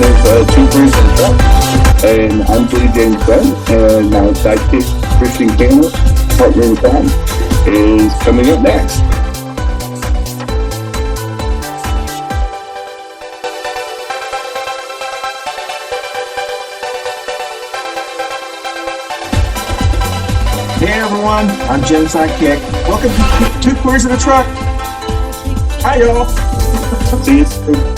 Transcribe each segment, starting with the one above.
with Two Queers and a Truck. And I'm Billy James Gunn, and my sidekick, Christian Cano, partner in crime, is coming up next. Hey everyone, I'm Jim's sidekick. Welcome to Two Queers in a Truck. Hi y'all. See you soon.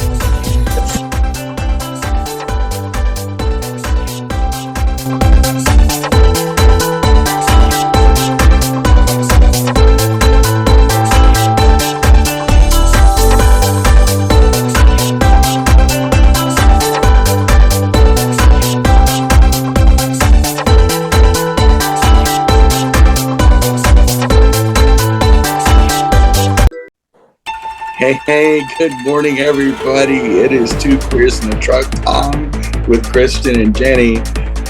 Hey, good morning, everybody. It is Two Queers in a Truck time with Christian and Jenny,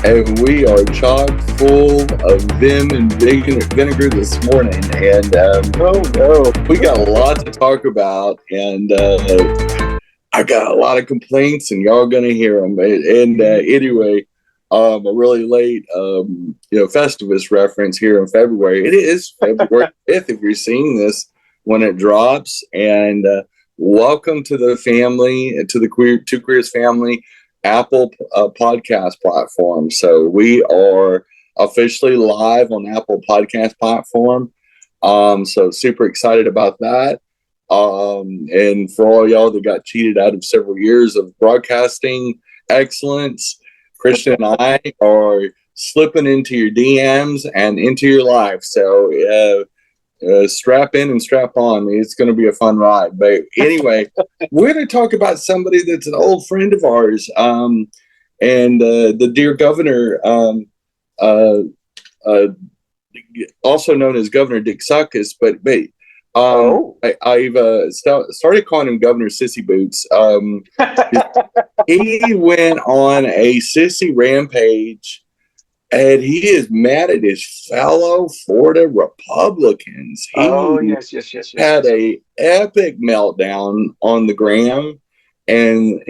and we are chock full of vim and vinegar this morning. And we got a lot to talk about, and I got a lot of complaints, and y'all gonna hear them. And anyway, a really late, Festivus reference here in February. It is February 5th if you're seeing this when it drops. And welcome to the family, to the Two Queers family Apple podcast platform. So we are officially live on Apple podcast platform. So super excited about that. And for all y'all that got cheated out of several years of broadcasting excellence, Christian and I are slipping into your DMs and into your life. So strap in and strap on. It's going to be a fun ride. But anyway, we're going to talk about somebody that's an old friend of ours, and the dear governor, also known as Governor Dick Suckus. But I've started calling him Governor Sissy Boots. He went on a sissy rampage. And he is mad at his fellow Florida Republicans. He had a epic meltdown on the gram, and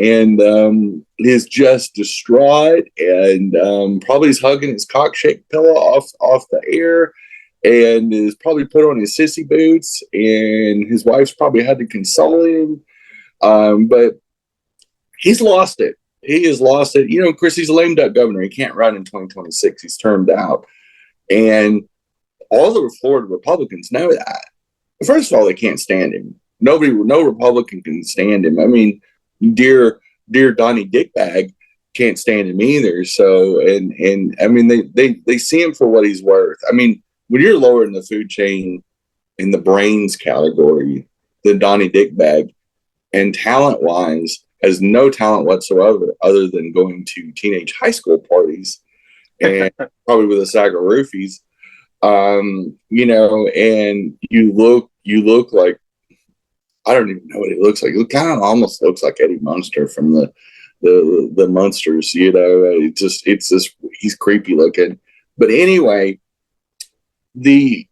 is just distraught, and probably is hugging his cock-shaped pillow off the air, and is probably put on his sissy boots, and his wife's probably had to console him, but he's lost it. He has lost it. Chris, he's a lame duck governor. He can't run in 2026. He's termed out. And all the Florida Republicans know that. First of all, they can't stand him. No Republican can stand him. I mean, dear Donnie Dickbag can't stand him either. So, and I mean, they see him for what he's worth. I mean, when you're lower in the food chain in the brains category than Donnie Dickbag, and talent-wise, has no talent whatsoever other than going to teenage high school parties and probably with a sack of roofies, and you look like, I don't even know what he looks like. He kind of almost looks like Eddie Munster from the Munsters, it's just, he's creepy looking. But anyway, the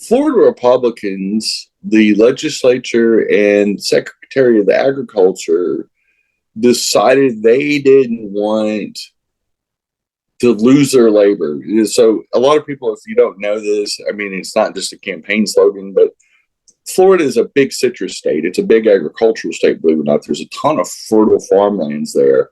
Florida Republicans, the legislature and Secretary of the Agriculture decided they didn't want to lose their labor. So a lot of people, if you don't know this, I mean, it's not just a campaign slogan, but Florida is a big citrus state. It's a big agricultural state, believe it or not. There's a ton of fertile farmlands there.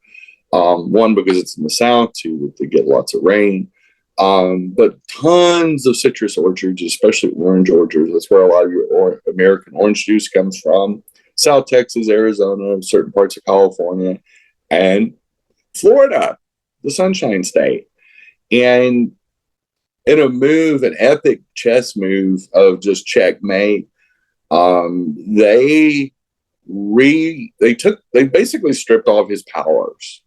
One, because it's in the south, two, they get lots of rain. But tons of citrus orchards, especially orange orchards. That's where a lot of your American orange juice comes from. South Texas, Arizona, certain parts of California, and Florida, the Sunshine State. And in an epic chess move of just checkmate, they basically stripped off his powers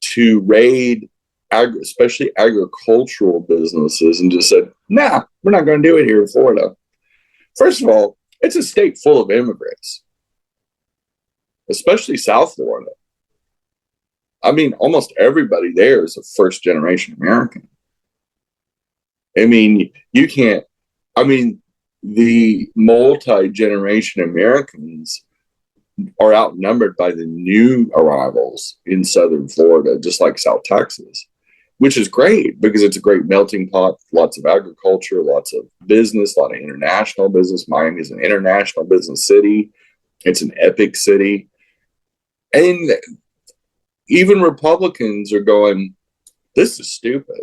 to raid especially agricultural businesses, and just said, nah, we're not going to do it here in Florida. First of all, it's a state full of immigrants, especially South Florida. I mean, almost everybody there is a first-generation American. I mean, the multi-generation Americans are outnumbered by the new arrivals in southern Florida, just like South Texas, which is great because it's a great melting pot. Lots of agriculture, lots of business, a lot of international business. Miami is an international business city. It's an epic city. And even Republicans are going, this is stupid.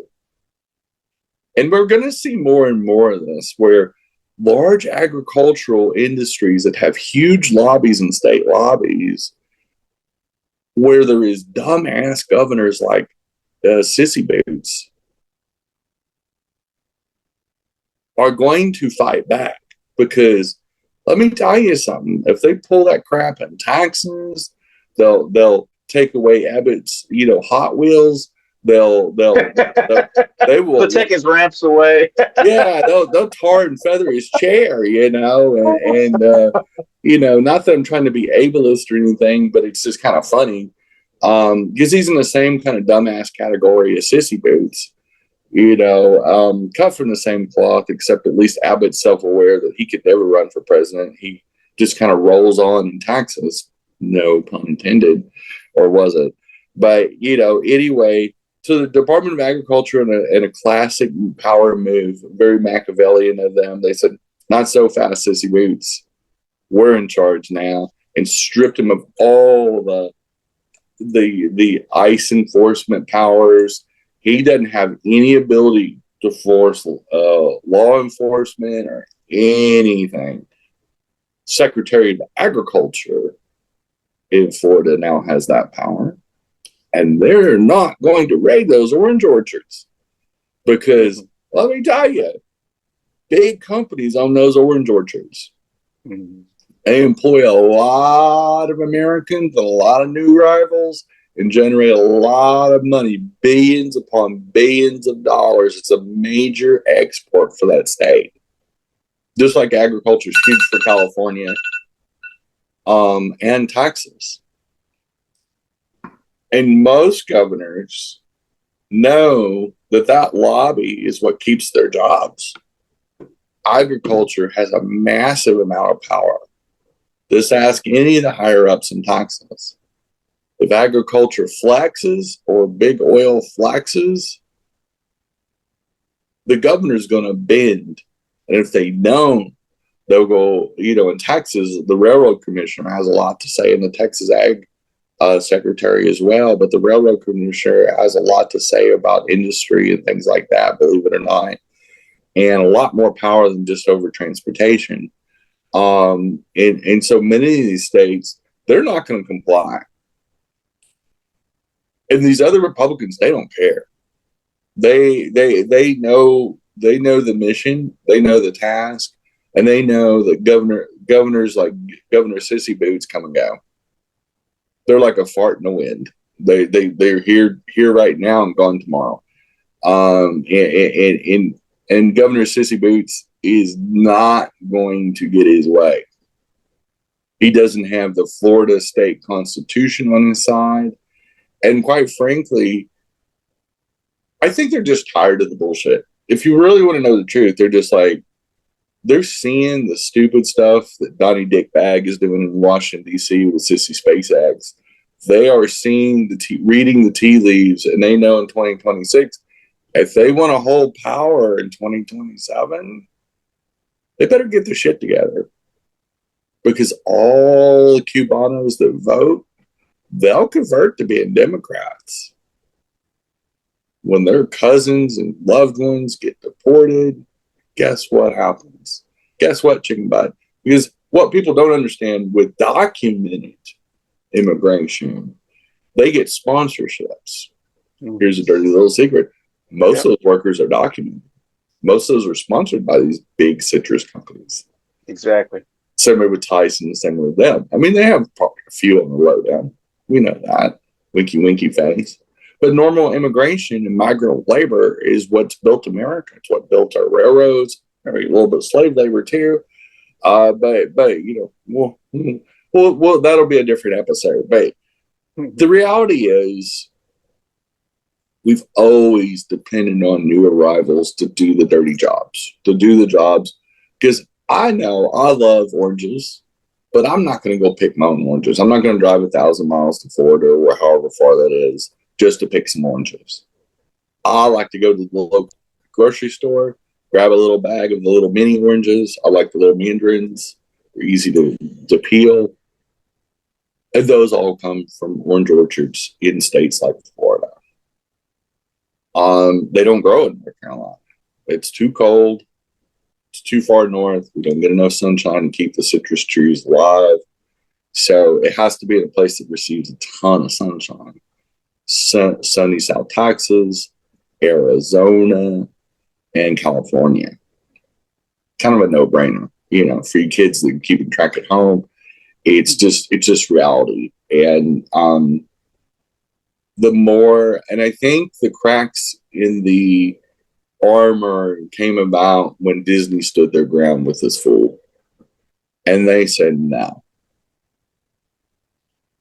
And we're going to see more and more of this, where large agricultural industries that have huge lobbies and state lobbies, where there is dumbass governors like Sissy Boots, are going to fight back. Because let me tell you something, if they pull that crap in taxes, they'll take away Abbott's, Hot Wheels. They will They'll take his ramps away. Yeah, they'll tar and feather his chair, and not that I'm trying to be ableist or anything, but it's just kind of funny, because he's in the same kind of dumbass category as Sissy Boots, cut from the same cloth, except at least Abbott's self-aware that he could never run for president. He just kind of rolls on in Texas, no pun intended, or was it? But anyway. So the Department of Agriculture, in a classic power move, very Machiavellian of them, they said, not so fast, Sissy Boots. We're in charge now, and stripped him of all the ICE enforcement powers. He doesn't have any ability to force law enforcement or anything. Secretary of Agriculture in Florida now has that power. And they're not going to raid those orange orchards because, let me tell you, big companies own those orange orchards. Mm-hmm. They employ a lot of Americans, a lot of new rivals, and generate a lot of money, billions upon billions of dollars. It's a major export for that state. Just like agriculture is huge for California and Texas. And most governors know that lobby is what keeps their jobs. Agriculture has a massive amount of power. Just ask any of the higher ups in Texas. If agriculture flexes or big oil flexes, the governor's going to bend. And if they don't, they'll go, in Texas, the railroad commissioner has a lot to say, and the Texas Ag secretary as well, but the railroad commissioner has a lot to say about industry and things like that, believe it or not, and a lot more power than just over transportation. And so many of these states, they're not going to comply. And these other Republicans, they don't care. They know the mission, they know the task, and they know that governors like Governor Sissy Boots come and go. They're like a fart in the wind. They're here right now and gone tomorrow. And Governor Sissy Boots is not going to get his way. He doesn't have the Florida state constitution on his side. And quite frankly, I think they're just tired of the bullshit. If you really want to know the truth, they're just like, they're seeing the stupid stuff that Donnie Dick Bag is doing in Washington, D.C. with Sissy SpaceX. They are seeing reading the tea leaves, and they know in 2026, if they want to hold power in 2027, they better get their shit together. Because all the Cubanos that vote, they'll convert to being Democrats. When their cousins and loved ones get deported, guess what happens? Guess what, chicken butt? Because what people don't understand with documented immigration, they get sponsorships. Here's a dirty little secret. Most of those workers are documented. Most of those are sponsored by these big citrus companies. Exactly. Same way with Tyson, same way with them. I mean, they have probably a few on the lowdown. We know that. Winky face. But normal immigration and migrant labor is what's built America. It's what built our railroads. Maybe a little bit of slave labor too. But well, that'll be a different episode. But the reality is, we've always depended on new arrivals to do the dirty jobs, because I know I love oranges. But I'm not going to go pick my own oranges. I'm not going to drive 1,000 miles to Florida or however far that is just to pick some oranges. I like to go to the local grocery store, grab a little bag of the little mini oranges. I like the little mandarins. They're easy to peel. And those all come from orange orchards in states like Florida. They don't grow in North Carolina. It's too cold. It's too far north. We don't get enough sunshine to keep the citrus trees alive. So it has to be in a place that receives a ton of sunshine. Sunny South Texas, Arizona, and California. Kind of a no-brainer, for you kids that are keeping track at home. It's just reality. And and I think the cracks in the armor came about when Disney stood their ground with this fool. And they said no.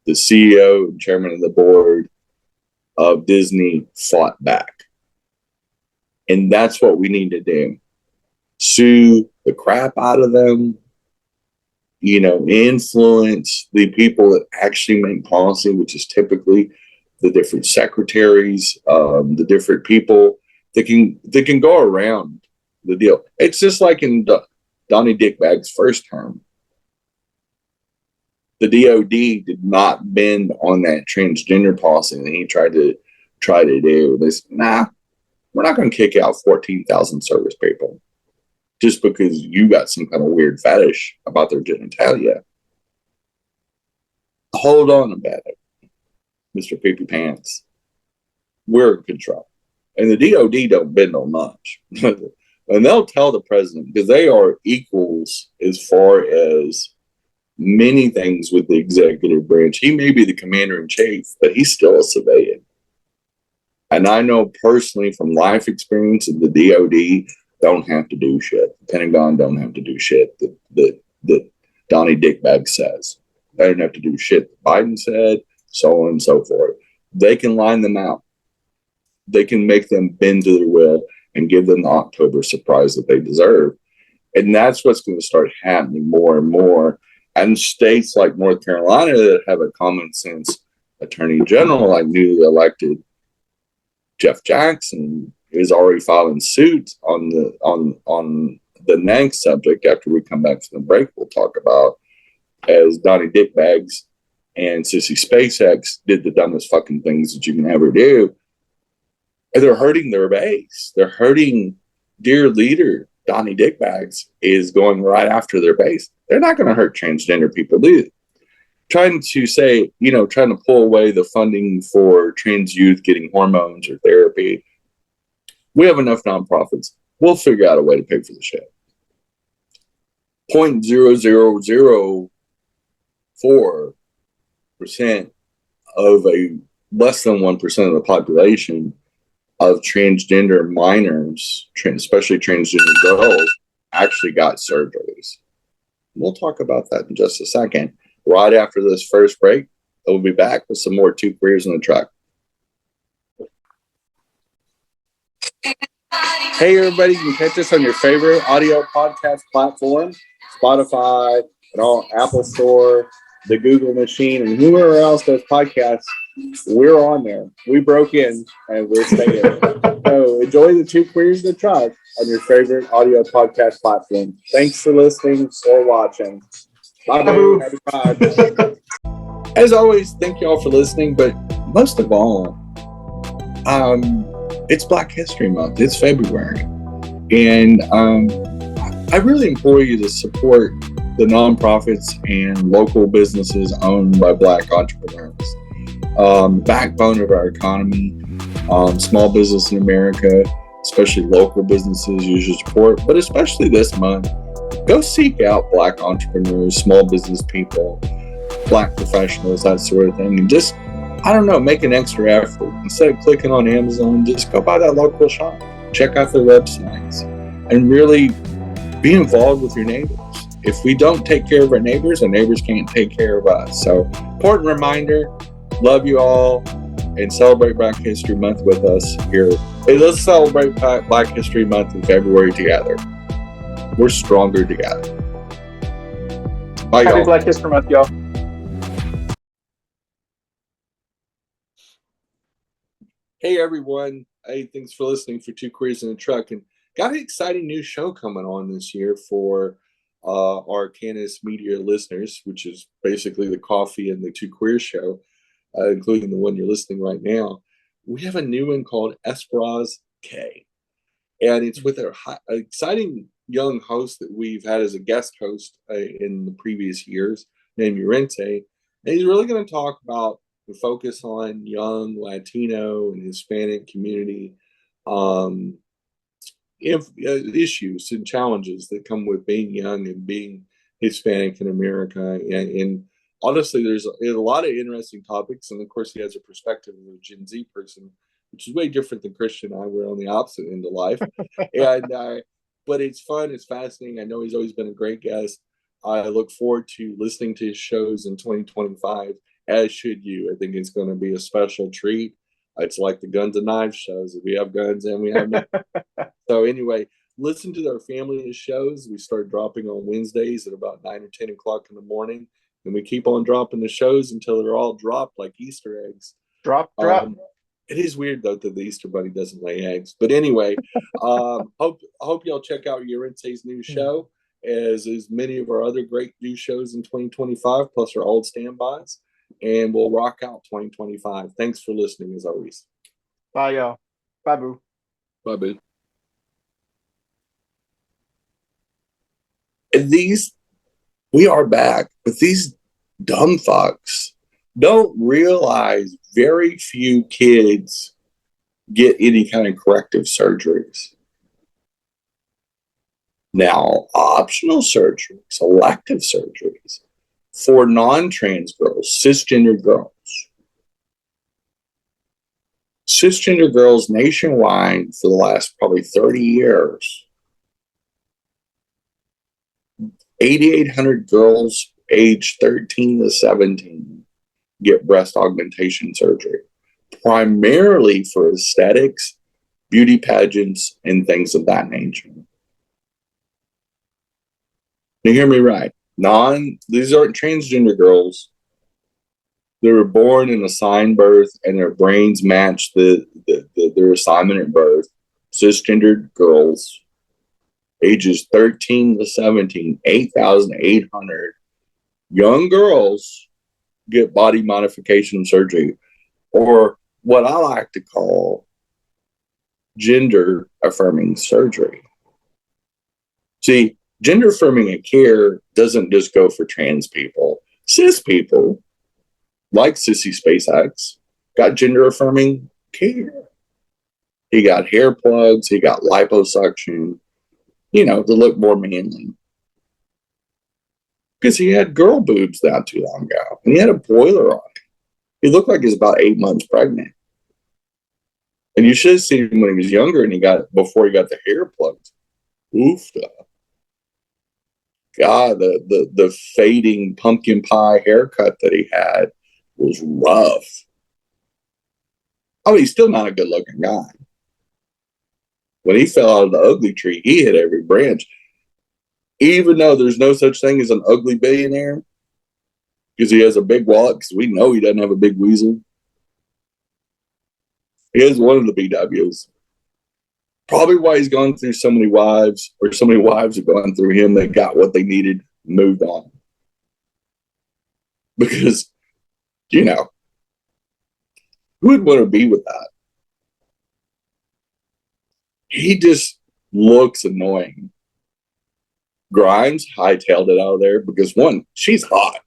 The CEO and chairman of the board of Disney fought back. And that's what we need to do. Sue the crap out of them, influence the people that actually make policy, which is typically the different secretaries, the different people that can go around the deal. It's just like in Donnie Dickbag's first term. The DOD did not bend on that transgender policy that he tried to do. They said, nah, we're not going to kick out 14,000 service people just because you got some kind of weird fetish about their genitalia. Hold on about it, Mr. Poopy Pants. We're in control. And the DOD don't bend on much. And they'll tell the president, because they are equals as far as many things with the executive branch. He may be the commander-in-chief, but he's still a civilian. And I know personally from life experience that the DOD don't have to do shit. The Pentagon don't have to do shit that Donnie Dickbag says. They don't have to do shit that Biden said, so on and so forth. They can line them out. They can make them bend to their will and give them the October surprise that they deserve. And that's what's going to start happening more and more. And states like North Carolina that have a common sense attorney general, like newly elected Jeff Jackson, is already filing suit on the next subject. After we come back from the break, we'll talk about, as Donnie Dickbags and Sissy SpaceX did the dumbest fucking things that you can ever do. And they're hurting their base. They're hurting dear leader Donnie Dickbags is going right after their base. They're not going to hurt transgender people, do they? Trying to pull away the funding for trans youth getting hormones or therapy. We have enough nonprofits. We'll figure out a way to pay for the shit. 0.0004% of a less than 1% of the population of transgender minors, especially transgender girls, actually got surgeries. We'll talk about that in just a second. Right after this first break, we'll be back with some more Two Queers in the Truck. Hey, everybody, you can catch us on your favorite audio podcast platform, Spotify, and all Apple Store, the Google machine, and whoever else does podcasts. We're on there. We broke in, and we're staying. So enjoy the Two Queers in the Truck on your favorite audio podcast platform. Thanks for listening or watching. Bye-bye. Happy Pride. As always, thank you all for listening, but most of all, it's Black History Month. It's February. And I really implore you to support the nonprofits and local businesses owned by Black entrepreneurs. Backbone of our economy, small business in America, especially local businesses, use your support. But especially this month, go seek out Black entrepreneurs, small business people, Black professionals, that sort of thing. And just, make an extra effort. Instead of clicking on Amazon, just go by that local shop. Check out their websites. And really be involved with your neighbors. If we don't take care of our neighbors can't take care of us. So, important reminder, love you all, and celebrate Black History Month with us here. Hey, let's celebrate Black History Month in February together. We're stronger together. Bye, Happy y'all. Black History Month, y'all. Hey, everyone. Hey, thanks for listening for Two Queers in a Truck. And got an exciting new show coming on this year for our Canis Media listeners, which is basically the Coffee and the Two Queers show, including the one you're listening right now. We have a new one called Esperaz K. And it's with an exciting young host that we've had as a guest host in the previous years, named Urente. And he's really going to talk about the focus on young Latino and Hispanic community issues and challenges that come with being young and being Hispanic in America. And honestly, there's a lot of interesting topics. And of course, he has a perspective of a Gen Z person, which is way different than Christian and I. We're on the opposite end of life. But it's fun. It's fascinating. I know he's always been a great guest. I look forward to listening to his shows in 2025, as should you. I think it's going to be a special treat. It's like the Guns and Knives shows. We have guns and we have knives. So anyway, listen to our family of shows. We start dropping on Wednesdays at about 9 or 10 o'clock in the morning. And we keep on dropping the shows until they're all dropped like Easter eggs. Drop. It is weird, though, that the Easter Bunny doesn't lay eggs. But anyway, hope y'all check out Urente's new show, as many of our other great new shows in 2025, plus our old standbys. And we'll rock out 2025. Thanks for listening, as always. Bye, y'all. Bye, boo. Bye, boo. And we are back, but these dumb fucks don't realize very few kids get any kind of corrective surgeries. Now, optional surgeries, elective surgeries for non-trans girls, cisgender girls. Cisgender girls nationwide for the last probably 30 years. 8,800 girls aged 13 to 17 get breast augmentation surgery, primarily for aesthetics, beauty pageants, and things of that nature. You hear me right. These aren't transgender girls. They were born in assigned birth, and their brains match their assignment at birth. Cisgendered girls, ages 13 to 17, 8,800 young girls get body modification surgery, or what I like to call gender affirming surgery. See, gender affirming care doesn't just go for trans people. Cis people, like Sissy SpaceX, got gender affirming care. He got hair plugs, he got liposuction, to look more manly. Because he had girl boobs not too long ago, and he had a boiler on it. He looked like he was about 8 months pregnant. And you should have seen him when he was younger, and before he got the hair plugs. Oof. God, the fading pumpkin pie haircut that he had was rough. I mean, he's still not a good looking guy. When he fell out of the ugly tree, he hit every branch. Even though there's no such thing as an ugly billionaire, because he has a big wallet, because we know he doesn't have a big weasel. He has one of the BWs. Probably why he's gone through so many wives, or so many wives have gone through him that got what they needed, moved on. Because, who would want to be with that? He just looks annoying. Grimes hightailed it out of there because, one, she's hot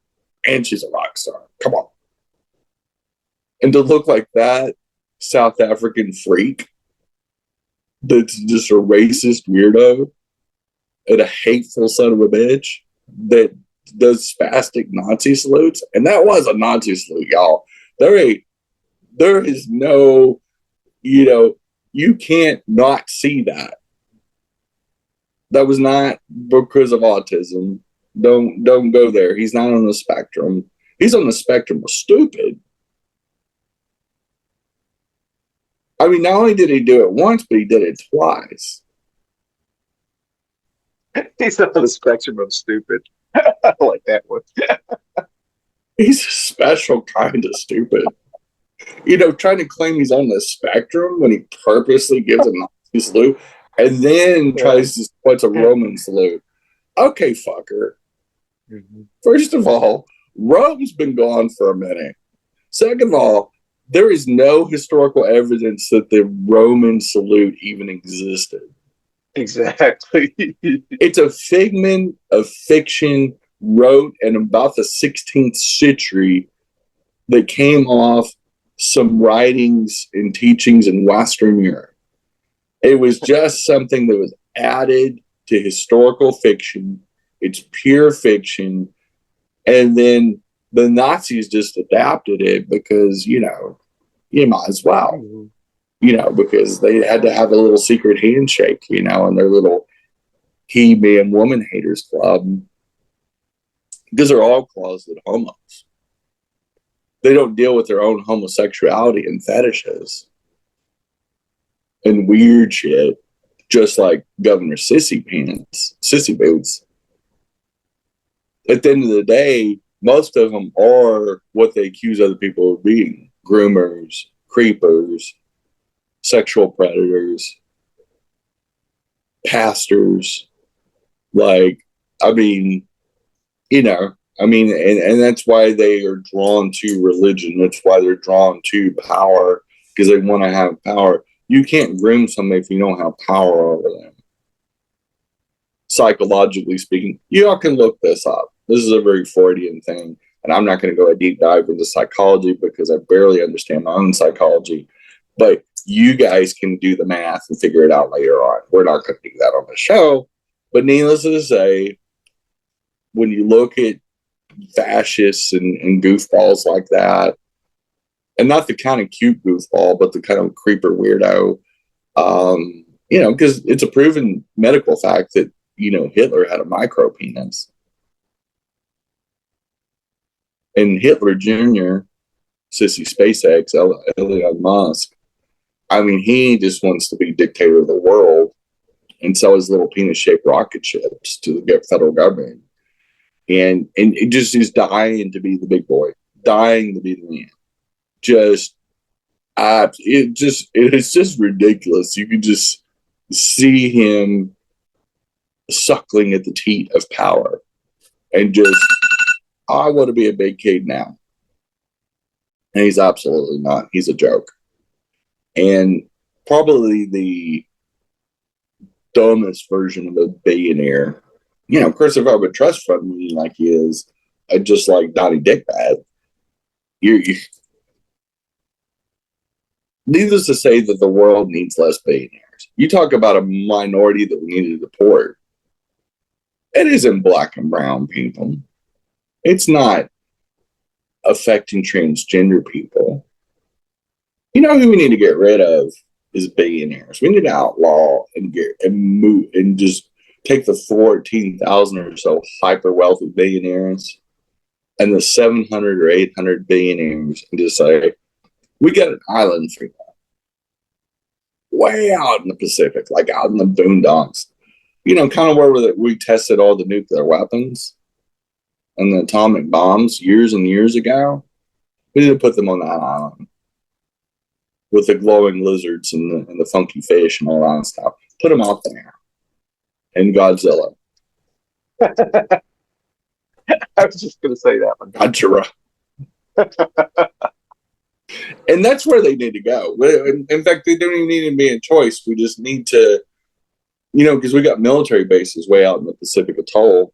and she's a rock star. Come on. And to look like that South African freak that's just a racist weirdo and a hateful son of a bitch that does spastic Nazi salutes. And that was a Nazi salute, y'all. There is no, you can't not see that. That was not because of autism. Don't go there. He's not on the spectrum. He's on the spectrum of stupid. I mean, not only did he do it once, but he did it twice. He's on the spectrum of stupid. I like that one. He's a special kind of stupid. Trying to claim he's on the spectrum when he purposely gives a Nazi salute and then tries to what's a Roman salute. Okay, fucker. First of all, Rome's been gone for a minute. Second of all, there is no historical evidence that the Roman salute even existed. Exactly. It's a figment of fiction wrote in about the 16th century that came off some writings and teachings in Western Europe. It was just something that was added to historical fiction. It's pure fiction. And then the Nazis just adapted it because, you might as well, because they had to have a little secret handshake, in their little he-man woman haters club. Because they're all closeted homos. They don't deal with their own homosexuality and fetishes and weird shit, just like Governor Sissy Boots. At the end of the day, most of them are what they accuse other people of being: groomers, creepers, sexual predators, pastors. And that's why they are drawn to religion. That's why they're drawn to power, because they want to have power. You can't groom somebody if you don't have power over them. Psychologically speaking, you all can look this up. This is a very Freudian thing, and I'm not going to go a deep dive into psychology because I barely understand my own psychology. But you guys can do the math and figure it out later on. We're not going to do that on the show. But needless to say, when you look at fascists and goofballs like that, and not the kind of cute goofball, but the kind of creeper weirdo, because it's a proven medical fact that, Hitler had a micro penis. And Hitler Jr., Sissy SpaceX, Elon Musk, he just wants to be dictator of the world and sell his little penis-shaped rocket ships to the federal government. And it just is dying to be the big boy, dying to be the man. It's just ridiculous. You can just see him suckling at the teat of power and just, I want to be a big kid now. And he's absolutely not. He's a joke. And probably the dumbest version of a billionaire. Of course, if I would trust fund me like he is, I'd just like Donnie Dickbad. Needless to say that the world needs less billionaires. You talk about a minority that we need to deport. It isn't black and brown people. It's not affecting transgender people. You know who we need to get rid of is billionaires. We need to outlaw and move and just take the 14,000 or so hyper wealthy billionaires and the 700 or 800 billionaires and just say, we got an island for you. Way out in the Pacific, like out in the boondocks. Kind of where we tested all the nuclear weapons and the atomic bombs years and years ago. We need to put them on that island with the glowing lizards and the funky fish and all that stuff. Put them out there. And Godzilla. I was just going to say that one. Godzilla. And that's where they need to go. In fact, they don't even need to be a choice. We just need to, because we got military bases way out in the Pacific Atoll.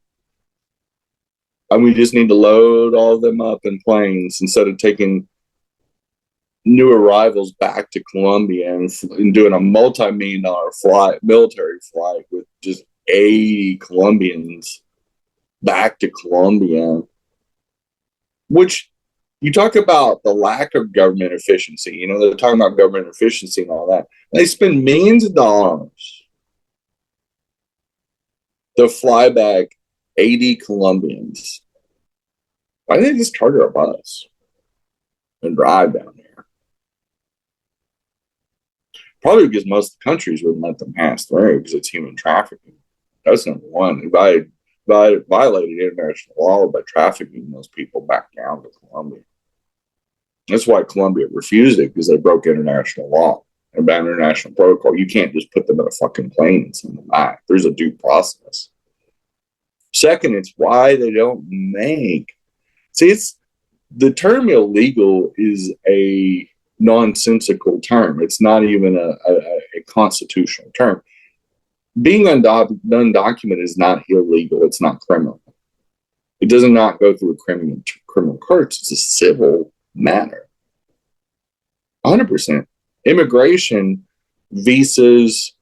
And we just need to load all of them up in planes instead of taking new arrivals back to Colombia and doing a multi-million-dollar military flight with just 80 Colombians back to Colombia. Which, you talk about the lack of government efficiency. They're talking about government efficiency and all that. They spend millions of dollars to fly back 80 Colombians. Why didn't they just charter a bus and drive down there? Probably because most countries wouldn't let them pass through because it's human trafficking. That's number one. If I violated international law by trafficking those people back down to Colombia. That's why Colombia refused it, because they broke international law and by international protocol. You can't just put them in a fucking plane and send them back. There's a due process. Second, it's why they don't make. See, it's the term illegal is a nonsensical term. It's not even a constitutional term. Being undocumented is not illegal. It's not criminal. It does not go through a criminal courts. It's a civil matter. 100%. Immigration, visas,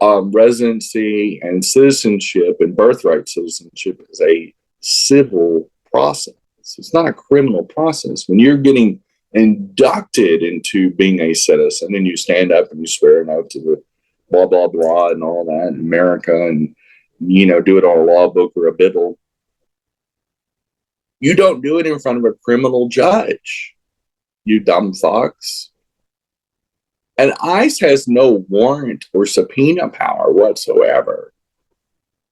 residency, and citizenship and birthright citizenship is a civil process. It's not a criminal process. When you're getting inducted into being a citizen and you stand up and you swear an oath to the blah, blah, blah, and all that in America, and, do it on a law book or a bible, you don't do it in front of a criminal judge, you dumb fucks. And ICE has no warrant or subpoena power whatsoever.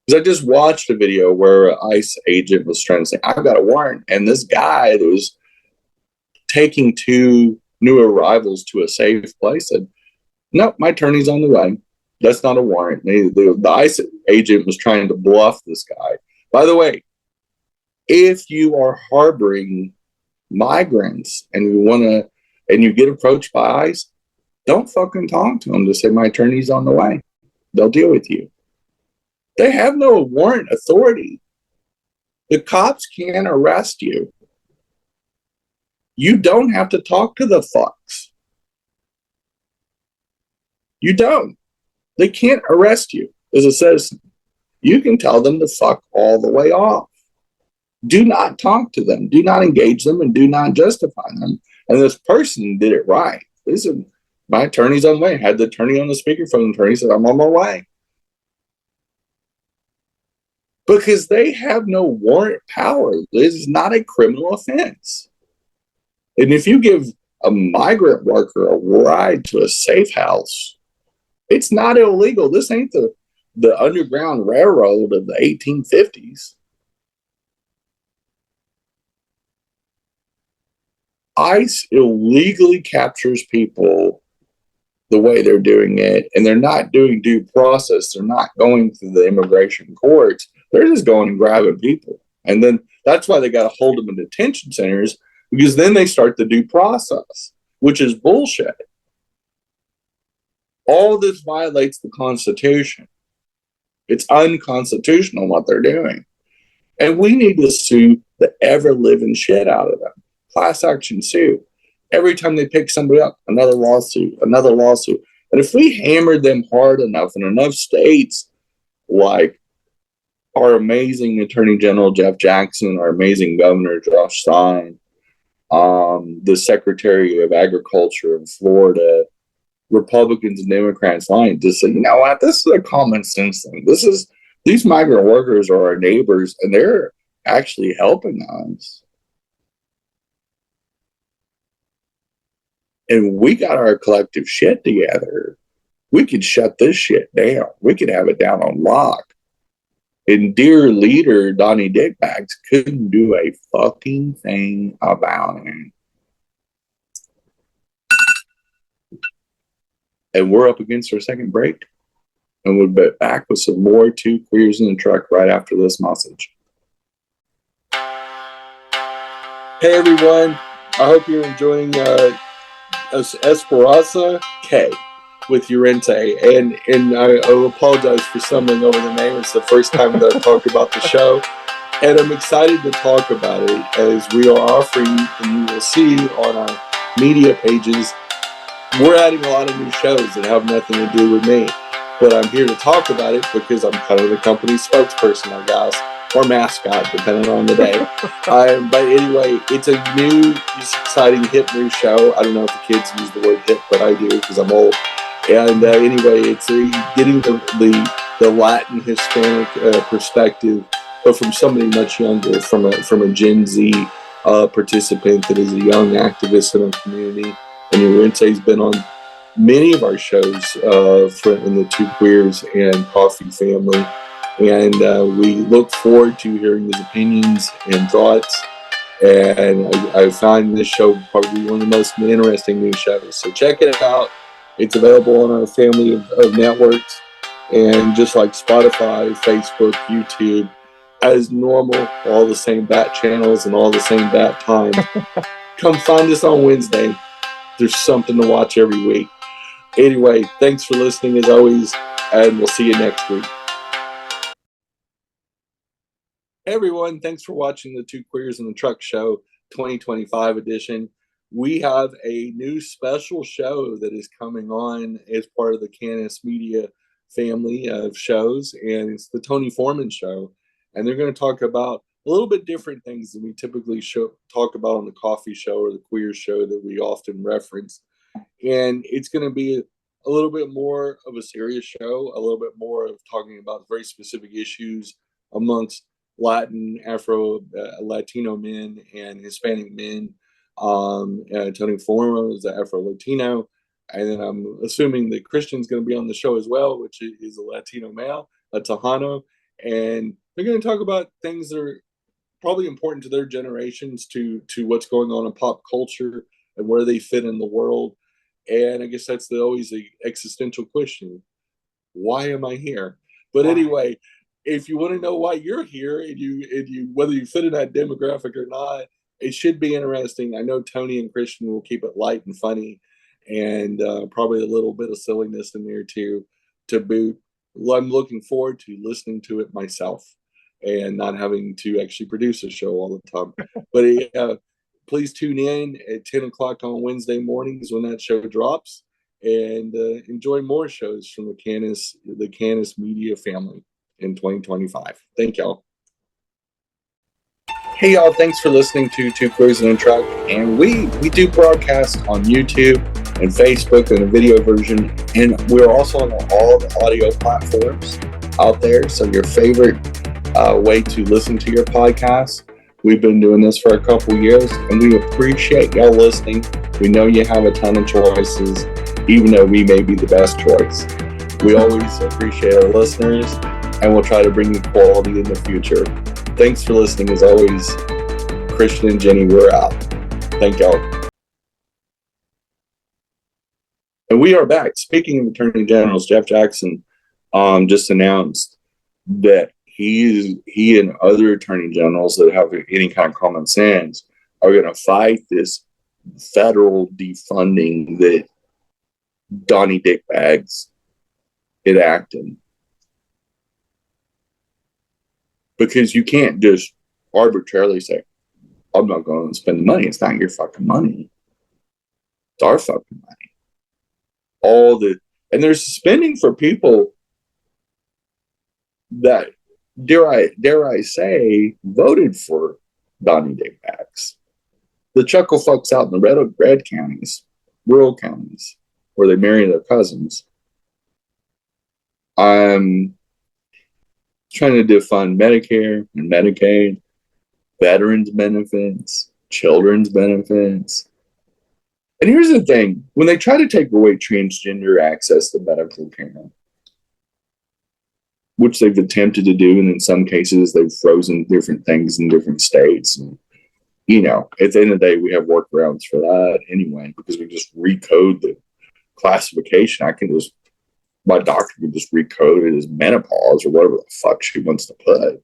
Because I just watched a video where an ICE agent was trying to say, I've got a warrant. And this guy that was taking 2 new arrivals to a safe place said, nope, my attorney's on the way. That's not a warrant. The ICE agent was trying to bluff this guy. By the way, if you are harboring migrants and you get approached by ICE, don't fucking talk to them to say my attorney's on the way. They'll deal with you. They have no warrant authority. The cops can't arrest you. You don't have to talk to the fucks. You don't. They can't arrest you as a citizen. You can tell them to fuck all the way off. Do not talk to them. Do not engage them, and do not justify them. And this person did it right. This is my attorney's on the way. Had the attorney on the speakerphone. The attorney said, I'm on my way. Because they have no warrant power. This is not a criminal offense. And if you give a migrant worker a ride to a safe house, it's not illegal. This ain't the Underground Railroad of the 1850s. ICE illegally captures people the way they're doing it, and they're not doing due process. They're not going through the immigration courts. They're just going and grabbing people. And then that's why they got to hold them in detention centers, because then they start the due process, which is bullshit. All this violates the Constitution. It's unconstitutional what they're doing. And we need to sue the ever-living shit out of them. Class action suit. Every time they pick somebody up, another lawsuit, another lawsuit. And if we hammered them hard enough in enough states, like our amazing Attorney General Jeff Jackson, our amazing Governor Josh Stein, the Secretary of Agriculture in Florida, Republicans and Democrats lying, just say, you know what, this is a common sense thing. These migrant workers are our neighbors, and they're actually helping us. And we got our collective shit together. We could shut this shit down. We could have it down on lock. And dear leader Donnie Dickbags couldn't do a fucking thing about it. And we're up against our second break. And we'll be back with some more Two Queers in the Truck right after this message. Hey everyone, I hope you're enjoying Esperanza K with Urente, and I apologize for stumbling over the name. It's the first time that I've talked about the show, and I'm excited to talk about it as we are offering, and you will see on our media pages, we're adding a lot of new shows that have nothing to do with me, but I'm here to talk about it because I'm kind of the company's spokesperson, I guess, or mascot, depending on the day. But anyway, it's a new, exciting, hip new show. I don't know if the kids use the word hip, but I do because I'm old. And anyway, it's getting the Latin Hispanic perspective, but from somebody much younger, from a Gen Z participant that is a young activist in our community. And Urente's been on many of our shows in the Two Queers and Coffee family. And we look forward to hearing his opinions and thoughts. And I find this show probably one of the most interesting news shows. So check it out. It's available on our family of networks. And just like Spotify, Facebook, YouTube, as normal, all the same bat channels and all the same bat times. Come find us on Wednesday. There's something to watch every week. Anyway, thanks for listening as always, and we'll see you next week. Hey everyone, thanks for watching the Two Queers in the Truck Show 2025 edition. We have a new special show that is coming on as part of the Canis Media family of shows, and it's the Tony Foreman Show. And they're going to talk about a little bit different things than we typically talk about on the Coffee Show or the Queer Show that we often reference. And it's going to be a little bit more of a serious show, a little bit more of talking about very specific issues amongst Latin, Latino men and Hispanic men. Tony Foreman is the Afro-Latino. And then I'm assuming that Christian's going to be on the show as well, which is a Latino male, a Tejano. And they're going to talk about things that are probably important to their generations, to what's going on in pop culture and where they fit in the world. And I guess that's always the existential question. Why am I here? But anyway, if you want to know why you're here and you whether you fit in that demographic or not, it should be interesting. I know Tony and Christian will keep it light and funny, and probably a little bit of silliness in there too, to boot. I'm looking forward to listening to it myself and not having to actually produce a show all the time. But please tune in at 10 o'clock on Wednesday mornings when that show drops, and enjoy more shows from the Canis Media family in 2025. Thank y'all. Hey y'all, thanks for listening to Two Queers in a Truck. And we do broadcast on YouTube and Facebook in a video version, and we're also on all the audio platforms out there. So your favorite way to listen to your podcast. We've been doing this for a couple years, and we appreciate y'all listening. We know you have a ton of choices, even though we may be the best choice. We always appreciate our listeners, and we'll try to bring you quality in the future. Thanks for listening. As always, Christian and Jenny, we're out. Thank y'all. And we are back. Speaking of Attorney Generals, Jeff Jackson just announced that he and other attorney generals that have any kind of common sense are going to fight this federal defunding that Donnie Dickbags enacted. Because you can't just arbitrarily say, I'm not going to spend the money. It's not your fucking money. It's our fucking money. And there's spending for people that, dare I say, voted for Donnie Dickbags. The chuckle fucks out in the red counties, rural counties, where they marry their cousins. I'm trying to defund Medicare and Medicaid, veterans benefits, children's benefits. And here's the thing, when they try to take away transgender access to medical care, which they've attempted to do, and in some cases they've frozen different things in different states. And, at the end of the day, we have workarounds for that anyway, because we just recode the classification. My doctor can just recode it as menopause or whatever the fuck she wants to put.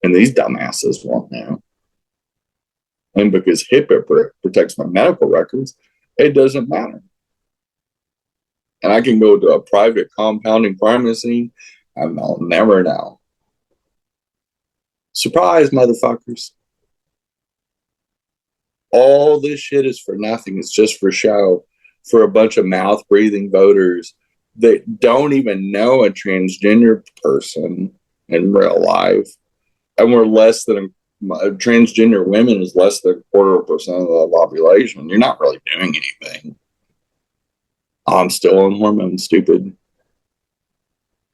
And these dumbasses won't now. And because HIPAA protects my medical records, it doesn't matter. And I can go to a private compounding pharmacy, and I'll never know. Surprise, motherfuckers. All this shit is for nothing. It's just for show, for a bunch of mouth-breathing voters that don't even know a transgender person in real life. And we're less than transgender women is less than 0.25% of the population. You're not really doing anything. I'm still on hormones, stupid.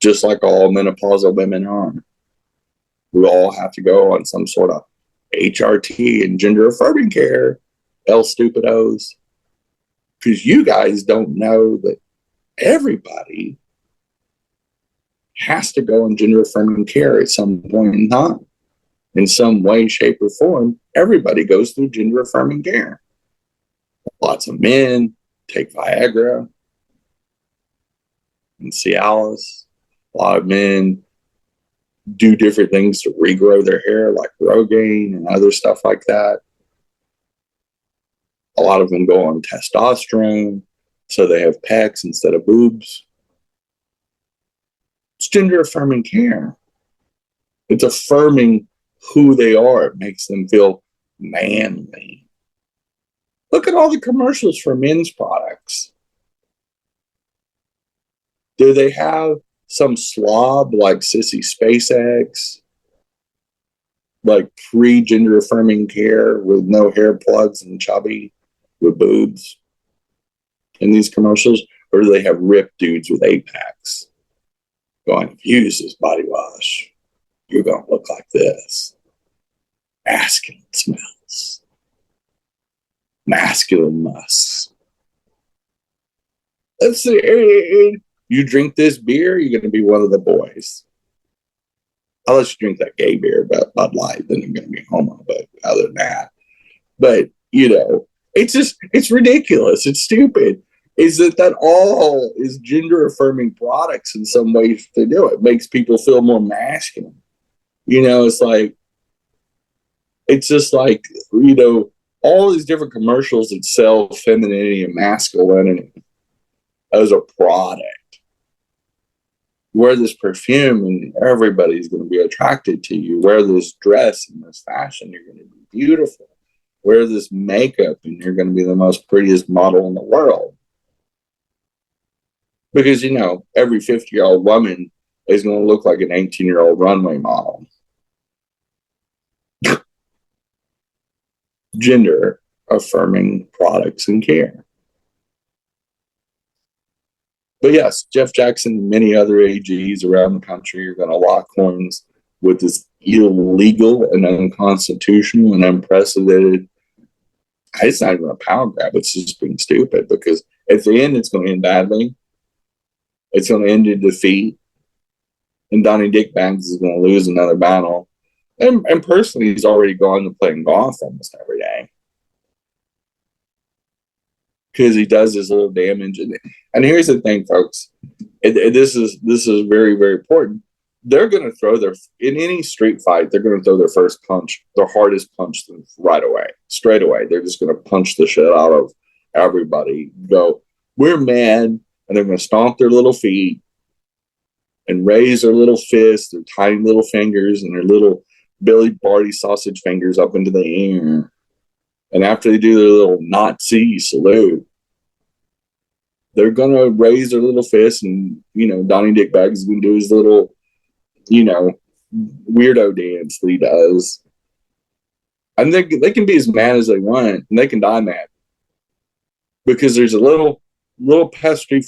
Just like all menopausal women are. We all have to go on some sort of HRT and gender affirming care, stupidos. Because you guys don't know that everybody has to go on gender affirming care at some point in time. In some way, shape, or form, everybody goes through gender affirming care. Lots of men take Viagra and Cialis. A lot of men do different things to regrow their hair, like Rogaine and other stuff like that. A lot of them go on testosterone, so they have pecs instead of boobs. It's gender affirming care. It's affirming who they are. It makes them feel manly. Look at all the commercials for men's products. Do they have some slob like Sissy SpaceX, like pre-gender affirming care with no hair plugs and chubby with boobs in these commercials? Or do they have ripped dudes with 8-packs going, if you use this body wash, you're going to look like this. Masculine smells. Masculine musks. Let's see. You drink this beer, you're going to be one of the boys. Unless you drink that gay beer, Bud Light, then you're going to be homo. But other than that, it's ridiculous. It's stupid. Is that all is gender affirming products in some ways to do it? It makes people feel more masculine. It's just like, all these different commercials that sell femininity and masculinity as a product. Wear this perfume and everybody's going to be attracted to you. Wear this dress and this fashion, you're going to be beautiful. Wear this makeup and you're going to be the most prettiest model in the world. Because, every 50-year-old woman is going to look like an 18-year-old runway model. Gender affirming products and care. But yes, Jeff Jackson and many other AGs around the country are going to lock horns with this illegal and unconstitutional and unprecedented. It's not even a power grab. It's just being stupid, because at the end, it's going to end badly. It's going to end in defeat. And Donnie Dickbags is going to lose another battle. And personally, he's already gone to playing golf almost every day, because he does his little damage. And here's the thing, folks. This is very, very important. They're going to throw in any street fight, they're going to throw their first punch, their hardest punch right away, straight away. They're just going to punch the shit out of everybody. Go, we're mad. And they're going to stomp their little feet and raise their little fists, their tiny little fingers, and their little Billy Barty sausage fingers up into the air. And after they do their little Nazi salute, they're going to raise their little fists, and, Donnie Dickbags is going to do his little, weirdo dance that he does. And they can be as mad as they want, and they can die mad. Because there's a little pesky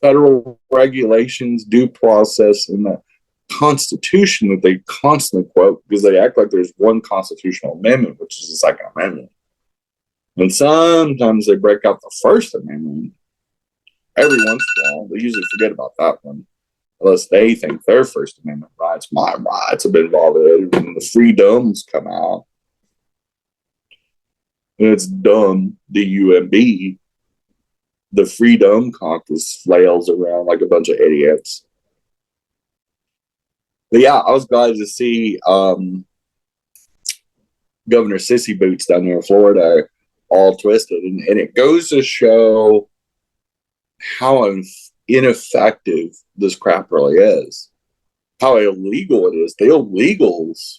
federal regulations, due process, and the Constitution that they constantly quote, because they act like there's one constitutional amendment, which is the Second Amendment. And sometimes they break out the First Amendment. Every once in a while, they usually forget about that one, unless they think their First Amendment rights, my rights, have been violated when the freedoms come out. And it's dumb, D-U-M-B. The Freedom Caucus flails around like a bunch of idiots. But yeah, I was glad to see Governor Sissy Boots down there in Florida all twisted. And it goes to show how ineffective this crap really is. How illegal it is. The illegals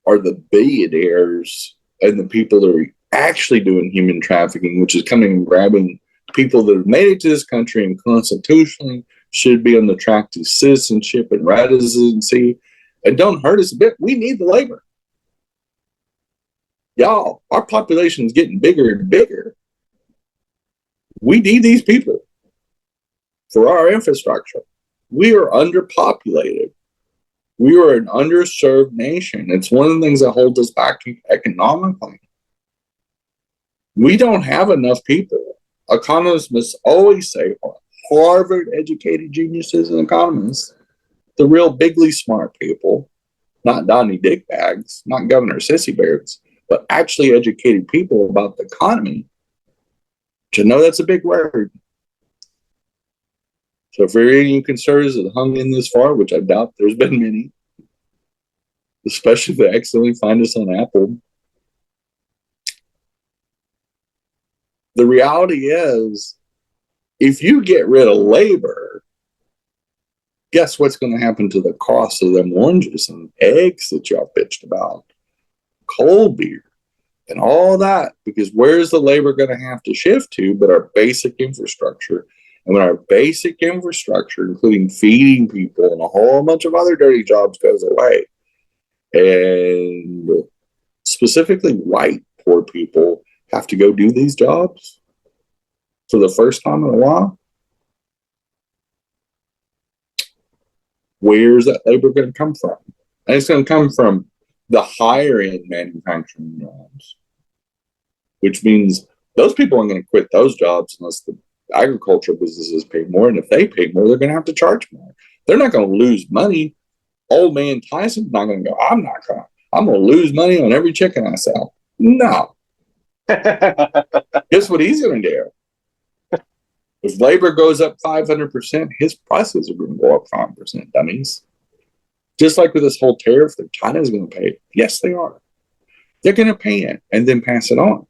are the billionaires and the people that are actually doing human trafficking, which is coming and grabbing people that have made it to this country and constitutionally should be on the track to citizenship and residency, and don't hurt us a bit. We need the labor. Y'all, our population is getting bigger and bigger. We need these people for our infrastructure. We are underpopulated. We are an underserved nation. It's one of the things that holds us back economically. We don't have enough people. Economists must always say, Harvard-educated geniuses and economists The real bigly smart people, not Donnie Dickbags, not Governor Sissy Bears, but actually educated people about the economy, to know that's a big word. So if there are any conservatives that hung in this far, which I doubt there's been many, especially if they accidentally find us on Apple, the reality is, if you get rid of labor, guess what's going to happen to the cost of them oranges and eggs that y'all bitched about, cold beer, and all that? Because where's the labor going to have to shift to but our basic infrastructure? And when our basic infrastructure, including feeding people and a whole bunch of other dirty jobs, goes away, and specifically white poor people have to go do these jobs for the first time in a while, where's that labor going to come from? And it's going to come from the higher end manufacturing jobs, which means those people aren't going to quit those jobs unless the agricultural businesses pay more. And if they pay more, they're going to have to charge more. They're not going to lose money. Old man Tyson's not going to go, I'm going to lose money on every chicken I sell. No. Guess what he's going to do? If labor goes up 500%, his prices are going to go up 5%, dummies. Just like with this whole tariff that China's going to pay. Yes, they are. They're going to pay it and then pass it on.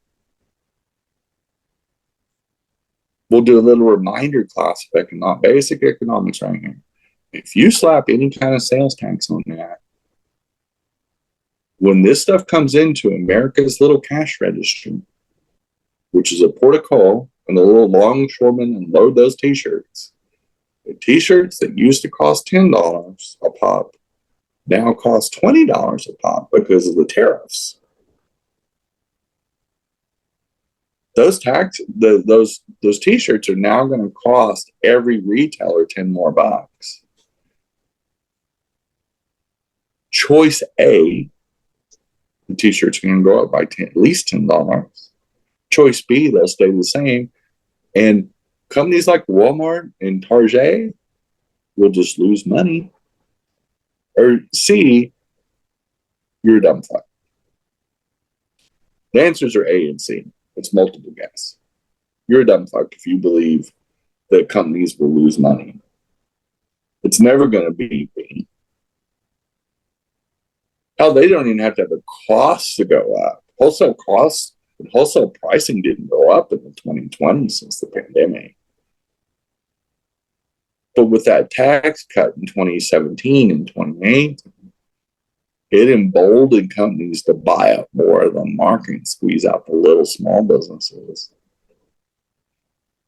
We'll do a little reminder class of basic economics right here. If you slap any kind of sales tax on that, when this stuff comes into America's little cash register, which is a port of call, and the little longshoremen unload those t-shirts, the t-shirts that used to cost $10 a pop now cost $20 a pop because of the tariffs. Those t-shirts are now going to cost every retailer 10 more bucks. Choice A, the t-shirts are going to go up by at least $10. Choice B, they'll stay the same. And companies like Walmart and Target will just lose money. Or C, you're a dumb fuck. The answers are A and C. It's multiple guess. You're a dumb fuck if you believe that companies will lose money. It's never going to be B. Hell, they don't even have to have the costs to go up. Wholesale costs and wholesale pricing didn't go up in the 2020 since the pandemic. But with that tax cut in 2017 and 2018, it emboldened companies to buy up more of the market and squeeze out the little small businesses.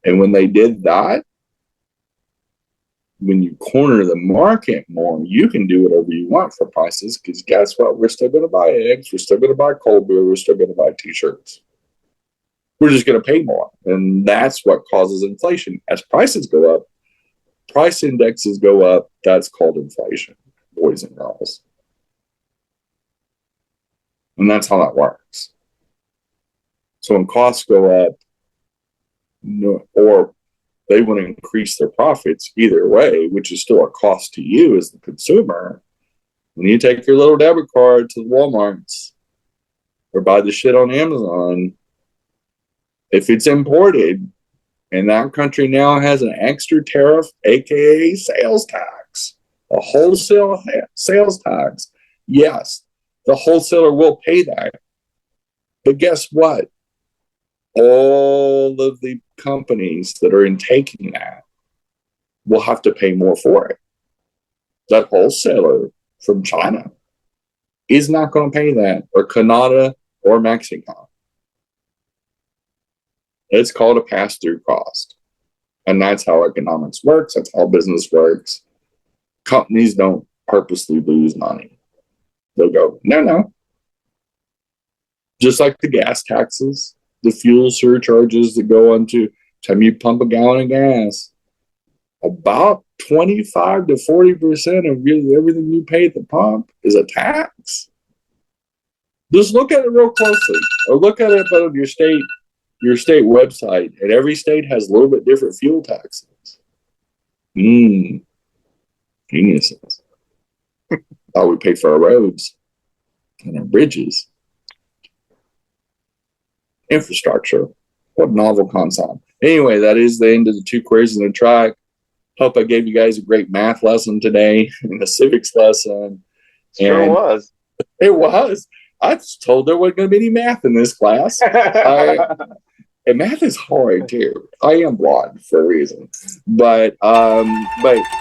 And when they did that, when you corner the market more, you can do whatever you want for prices, because guess what? We're still going to buy eggs. We're still going to buy cold beer. We're still going to buy t-shirts. We're just going to pay more. And that's what causes inflation. As prices go up, price indexes go up. That's called inflation, boys and girls. And that's how that works. So when costs go up, or they want to increase their profits either way, which is still a cost to you as the consumer. When you take your little debit card to the Walmarts or buy the shit on Amazon, if it's imported and that country now has an extra tariff, aka sales tax, a wholesale sales tax, yes, the wholesaler will pay that. But guess what? All of the companies that are in taking that will have to pay more for it. That wholesaler from China is not going to pay that, or Canada or Mexico. It's called a pass-through cost. And that's how economics works. That's how business works. Companies don't purposely lose money. They'll go, no. Just like the gas taxes, the fuel surcharges that go onto time you pump a gallon of gas, about 25 to 40% of everything you pay at the pump is a tax. Just look at it real closely, or look at it on your state website, and every state has a little bit different fuel taxes. Geniuses. we pay for our roads and our bridges. Infrastructure. What novel concept. Anyway, that is the end of the 2 queries in the track. Hope I gave you guys a great math lesson today and a civics lesson. Sure was. It was. I was told there wasn't going to be any math in this class. And math is hard too. I am blonde for a reason. But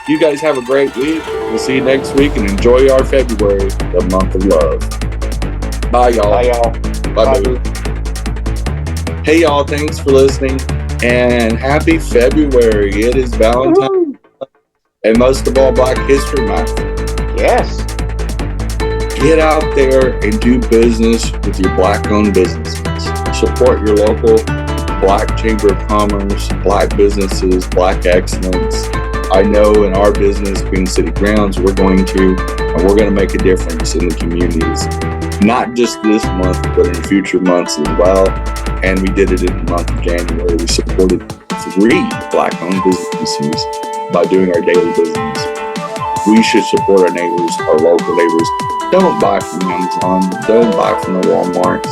you guys have a great week. We'll see you next week and enjoy our February, the month of love. Bye, y'all. Bye, y'all. Bye. Hey, y'all. Thanks for listening. And happy February. It is Valentine's Day. And most of all, Black History Month. Yes. Get out there and do business with your Black-owned businesses. Support your local Black Chamber of Commerce, Black businesses, Black excellence. I know in our business, Queen City Grounds, we're going to make a difference in the communities. Not just this month, but in future months as well. And we did it in the month of January. We supported 3 Black-owned businesses by doing our daily business. We should support our neighbors, our local neighbors. Don't buy from Amazon. Don't buy from the Walmarts.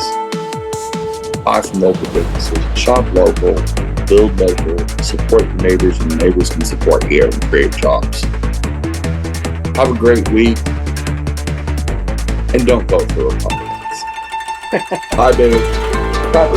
Buy from local businesses. Shop local. Build local. Support your neighbors, and the neighbors can support you and create jobs. Have a great week. And don't vote for Republicans. Bye, baby. Bye.